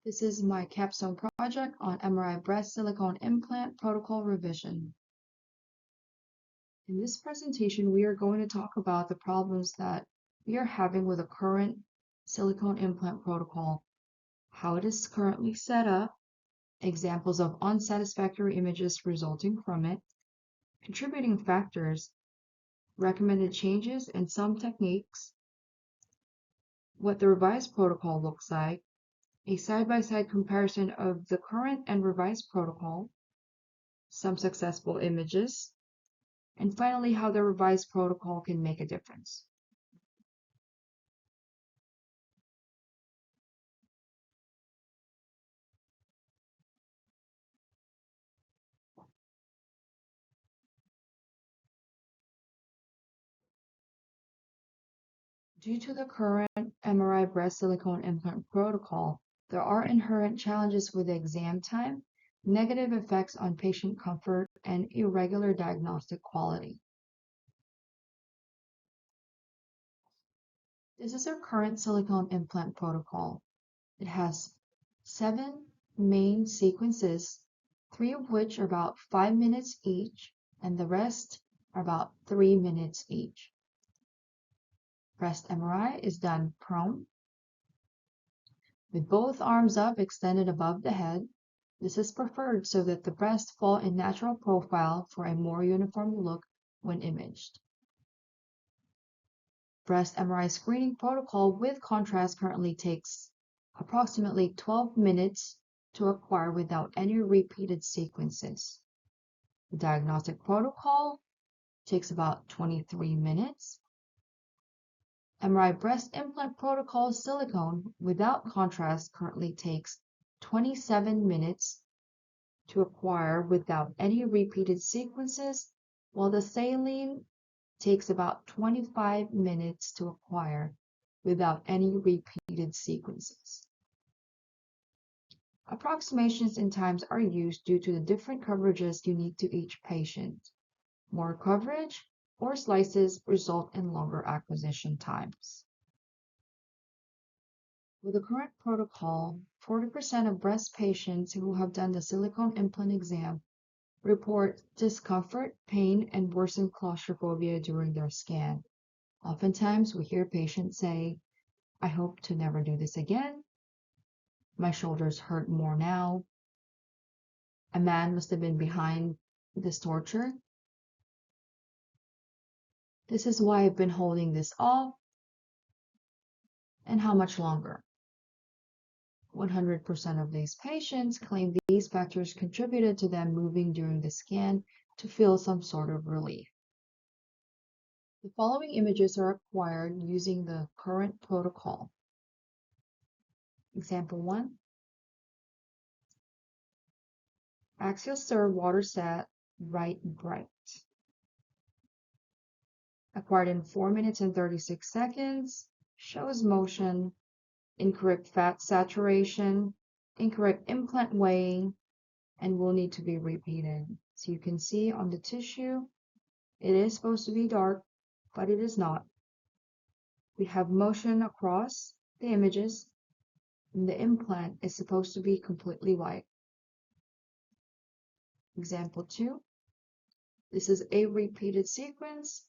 This is my capstone project on MRI breast silicone implant protocol revision. In this presentation, we are going to talk about the problems that we are having with the current silicone implant protocol, how it is currently set up, examples of unsatisfactory images resulting from it, contributing factors, recommended changes and some techniques, what the revised protocol looks like, a side-by-side comparison of the current and revised protocol, some successful images, and finally how the revised protocol can make a difference. Due to the current MRI breast silicone implant protocol, there are inherent challenges with the exam time, negative effects on patient comfort, and irregular diagnostic quality. This is our current silicone implant protocol. It has 7 main sequences, 3 of which are about 5 minutes each, and the rest are about 3 minutes each. Breast MRI is done prone, with both arms up extended above the head. This is preferred so that the breasts fall in natural profile for a more uniform look when imaged. Breast MRI screening protocol with contrast currently takes approximately 12 minutes to acquire without any repeated sequences. The diagnostic protocol takes about 23 minutes. MRI breast implant protocol silicone without contrast currently takes 27 minutes to acquire without any repeated sequences, while the saline takes about 25 minutes to acquire without any repeated sequences. Approximations in times are used due to the different coverages unique to each patient. More coverage or slices result in longer acquisition times. With the current protocol, 40% of breast patients who have done the silicone implant exam report discomfort, pain, and worsened claustrophobia during their scan. Oftentimes, we hear patients say, "I hope to never do this again. My shoulders hurt more now. A man must have been behind this torture. This is why I've been holding this off. And how much longer?" 100% of these patients claim these factors contributed to them moving during the scan to feel some sort of relief. The following images are acquired using the current protocol. Example 1. Axial stir water sat right bright. Acquired in 4 minutes and 36 seconds, shows motion, incorrect fat saturation, incorrect implant weighing, and will need to be repeated. So you can see on the tissue, it is supposed to be dark, but it is not. We have motion across the images, and the implant is supposed to be completely white. Example 2. This is a repeated sequence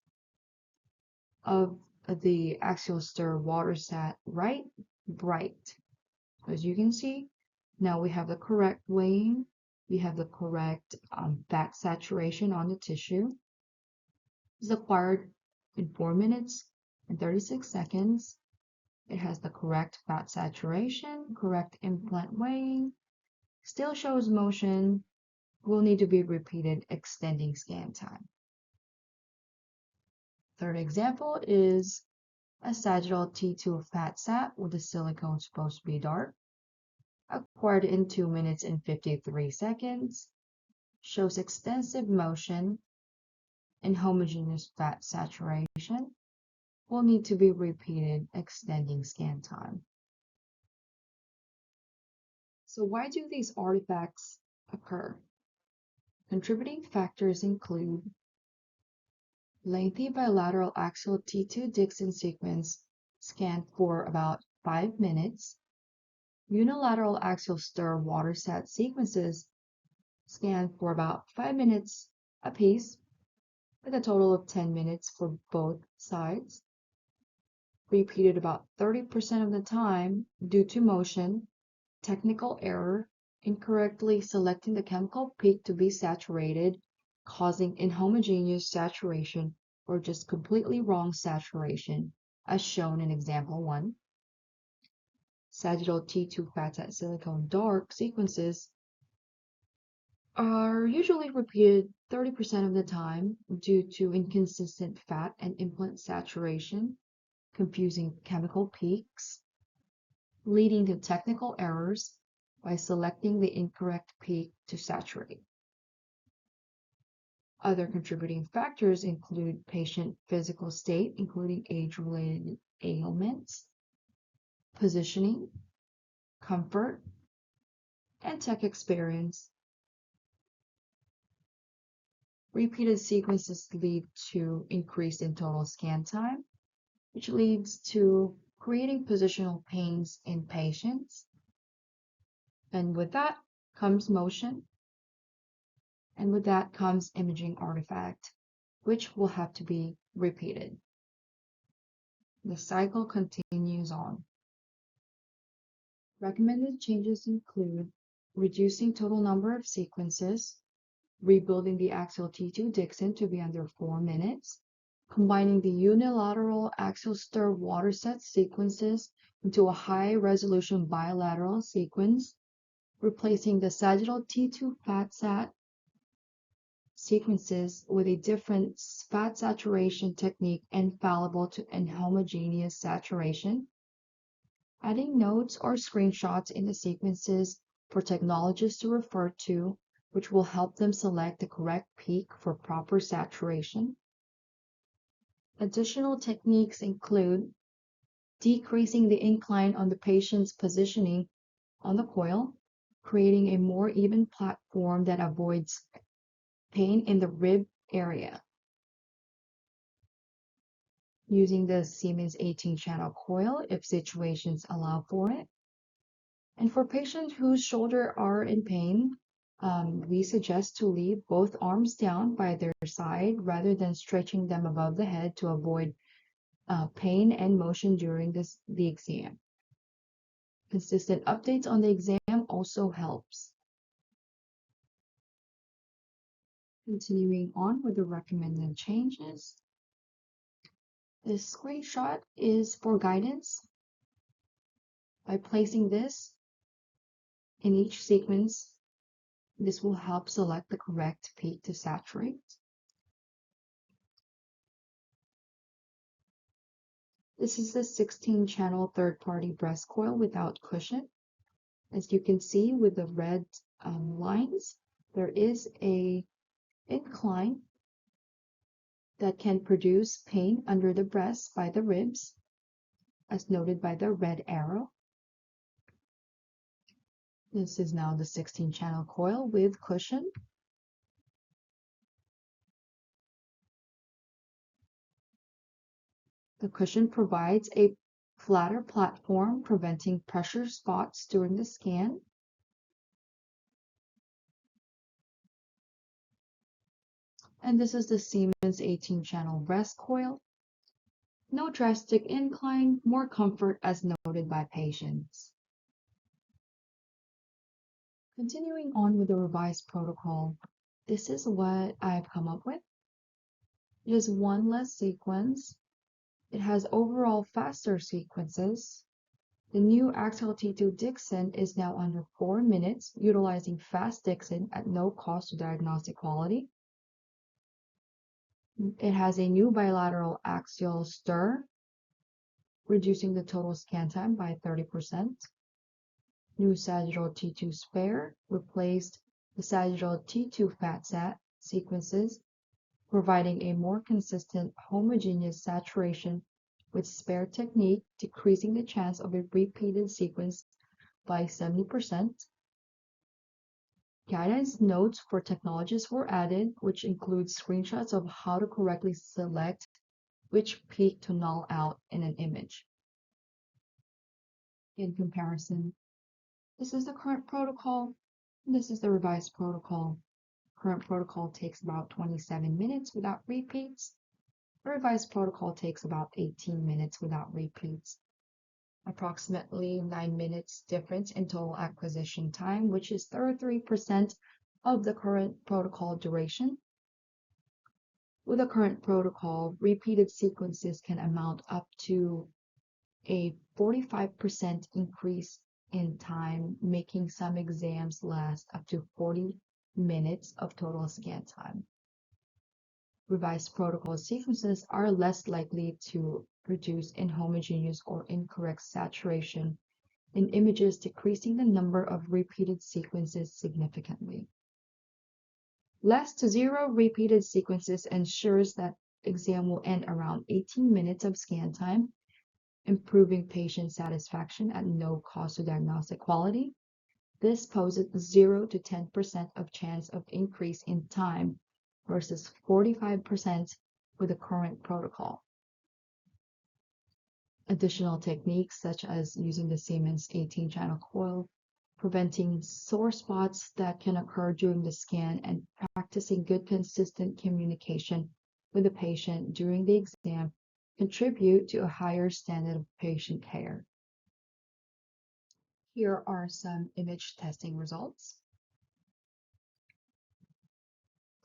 of the axial stir water sat right bright. As you can see, now we have the correct weighing, we have the correct fat saturation on the tissue. It's acquired in 4 minutes and 36 seconds. It has the correct fat saturation, correct implant weighing, still shows motion, will need to be repeated, extending scan time. Third example is a sagittal T2 fat sat with the silicone supposed to be dark. Acquired in 2 minutes and 53 seconds. Shows extensive motion and homogeneous fat saturation. Will need to be repeated, extending scan time. So why do these artifacts occur? Contributing factors include lengthy bilateral axial T2 Dixon sequence scanned for about 5 minutes, Unilateral axial stir water sat sequences scan for about 5 minutes apiece, with a total of 10 minutes for both sides, repeated about 30% of the time due to motion, technical error, incorrectly selecting the chemical peak to be saturated, causing inhomogeneous saturation, or just completely wrong saturation, as shown in example 1. Sagittal T2 fats at silicone dark sequences are usually repeated 30% of the time due to inconsistent fat and implant saturation, confusing chemical peaks, leading to technical errors by selecting the incorrect peak to saturate. Other contributing factors include patient physical state, including age-related ailments, positioning, comfort, and tech experience. Repeated sequences lead to increase in total scan time, which leads to creating positional pains in patients. And with that comes motion, and with that comes imaging artifact, which will have to be repeated. The cycle continues on. Recommended changes include reducing total number of sequences, rebuilding the axial T2 Dixon to be under 4 minutes, combining the unilateral axial stir water set sequences into a high-resolution bilateral sequence, replacing the sagittal T2 fat sat sequences with a different fat saturation technique infallible to inhomogeneous saturation, adding notes or screenshots in the sequences for technologists to refer to, which will help them select the correct peak for proper saturation. Additional techniques include decreasing the incline on the patient's positioning on the coil, creating a more even platform that avoids pain in the rib area, using the Siemens 18-channel coil if situations allow for it. And for patients whose shoulders are in pain, we suggest to leave both arms down by their side rather than stretching them above the head to avoid pain and motion during the exam. Consistent updates on the exam also helps. Continuing on with the recommended changes. This screenshot is for guidance. By placing this in each sequence, this will help select the correct peak to saturate. This is the 16-channel third-party breast coil without cushion. As you can see with the red lines, there is an incline that can produce pain under the breast by the ribs, as noted by the red arrow. This is now the 16-channel coil with cushion. The cushion provides a flatter platform, preventing pressure spots during the scan. And this is the Siemens 18-channel breast coil. No drastic incline, more comfort as noted by patients. Continuing on with the revised protocol, this is what I've come up with. It is one less sequence. It has overall faster sequences. The new axial T2 Dixon is now under 4 minutes, utilizing fast Dixon at no cost to diagnostic quality. It has a new bilateral axial stir, reducing the total scan time by 30%. New sagittal T2 spare replaced the sagittal T2 fat sat sequences, providing a more consistent homogeneous saturation with spare technique, decreasing the chance of a repeated sequence by 70%. Guidance notes for technologists were added, which includes screenshots of how to correctly select which peak to null out in an image. In comparison, This is the current protocol. This is the revised protocol. Current protocol takes about 27 minutes without repeats. The revised protocol takes about 18 minutes without repeats. Approximately 9 minutes difference in total acquisition time, which is 33% of the current protocol duration. With the current protocol, repeated sequences can amount up to a 45% increase in time, making some exams last up to 40 minutes of total scan time. Revised protocol sequences are less likely to produce inhomogeneous or incorrect saturation in images, decreasing the number of repeated sequences significantly. Less to zero repeated sequences ensures that exam will end around 18 minutes of scan time, improving patient satisfaction at no cost to diagnostic quality. This poses 0 to 10% of chance of increase in time versus 45% with the current protocol. Additional techniques such as using the Siemens 18-channel coil, preventing sore spots that can occur during the scan, and practicing good consistent communication with the patient during the exam contribute to a higher standard of patient care. Here are some image testing results.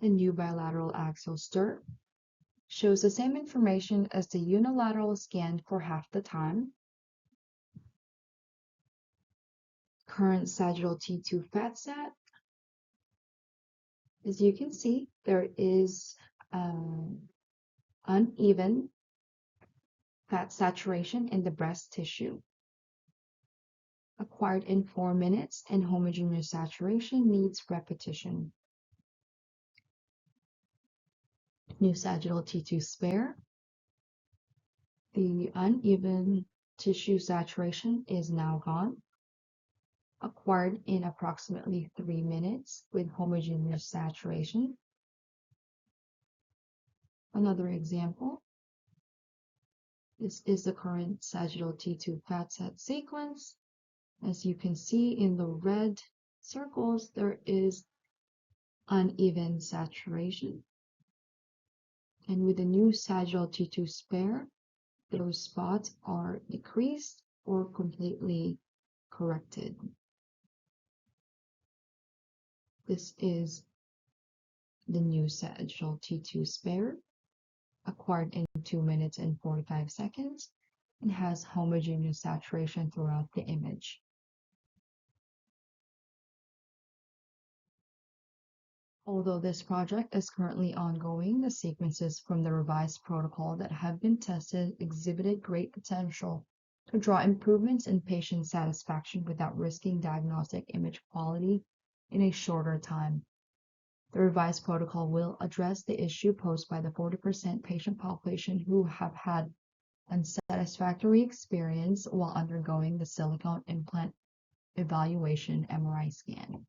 The new bilateral axial stir shows the same information as the unilateral scan for half the time. Current sagittal T2 fat sat. As you can see, there is uneven fat saturation in the breast tissue. Acquired in 4 minutes, and homogeneous saturation needs repetition. New sagittal T2 spare. The uneven tissue saturation is now gone. Acquired in approximately 3 minutes with homogeneous saturation. Another example. This is the current sagittal T2 fat sat sequence. As you can see in the red circles, there is uneven saturation. And with the new sagittal T2 spare, those spots are decreased or completely corrected. This is the new sagittal T2 spare, acquired in 2 minutes and 45 seconds, and has homogeneous saturation throughout the image. Although this project is currently ongoing, the sequences from the revised protocol that have been tested exhibited great potential to draw improvements in patient satisfaction without risking diagnostic image quality in a shorter time. The revised protocol will address the issue posed by the 40% patient population who have had unsatisfactory experience while undergoing the silicone implant evaluation MRI scan.